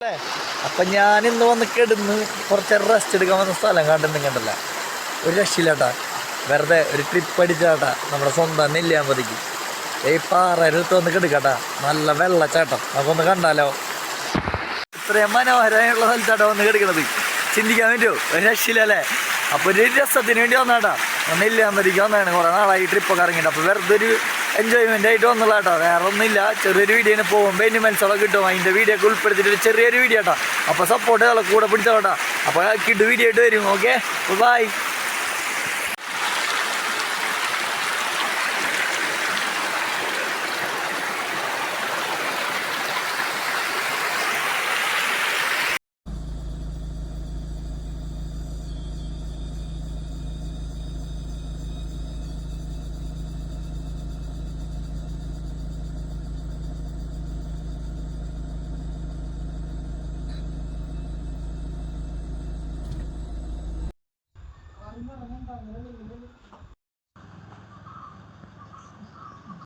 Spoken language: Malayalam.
അല്ലേ അപ്പം ഞാൻ ഇന്ന് വന്ന് കിടന്ന് കുറച്ച് റെസ്റ്റ് എടുക്കാൻ വന്ന സ്ഥലം കണ്ടല്ല ഒരു രക്ഷയില്ലാട്ടാ. വെറുതെ ഒരു ട്രിപ്പ് അടിച്ചാട്ടാ നമ്മുടെ സ്വന്തം നെല്ലിയാമ്പതിക്ക്. ഈ പാറരുത്ത് വന്ന് കിടക്കാട്ടാ. നല്ല വെള്ളച്ചാട്ടം നമുക്കൊന്ന് കണ്ടാലോ. ഇത്രയും മനോഹരമായുള്ള സ്ഥലത്താട്ടാ വന്ന് കിടക്കുന്നത്. ചിന്തിക്കാൻ പറ്റുമോ? ഒരു രക്ഷയില്ലല്ലേ. അപ്പോൾ ഒരു രസത്തിന് വേണ്ടി വന്നാട്ടാ. നെല്ലിയാമ്പതിക്ക് വന്നതാണ്. കുറേ നാളായി ട്രിപ്പൊക്കെ ഇറങ്ങിയിട്ട്. അപ്പോൾ വെറുതെ ഒരു എൻജോയ്മെൻ്റ് ആയിട്ട് വന്നുള്ള കേട്ടോ. വേറെ ഒന്നുമില്ല. ചെറിയൊരു വീഡിയോന് പോകുമ്പോൾ എനിമൽസൊക്കെ കിട്ടും. അതിൻ്റെ വീഡിയോ ഒക്കെ ഉൾപ്പെടുത്തിയിട്ട് ചെറിയൊരു വീഡിയോ കേട്ടോ. അപ്പോൾ സപ്പോർട്ട് ചെയ്തോളാം, കൂടെ പിടിച്ചോട്ടാ. അപ്പോൾ കിഡ് വീഡിയോ ആയിട്ട് വരും. Okay, by.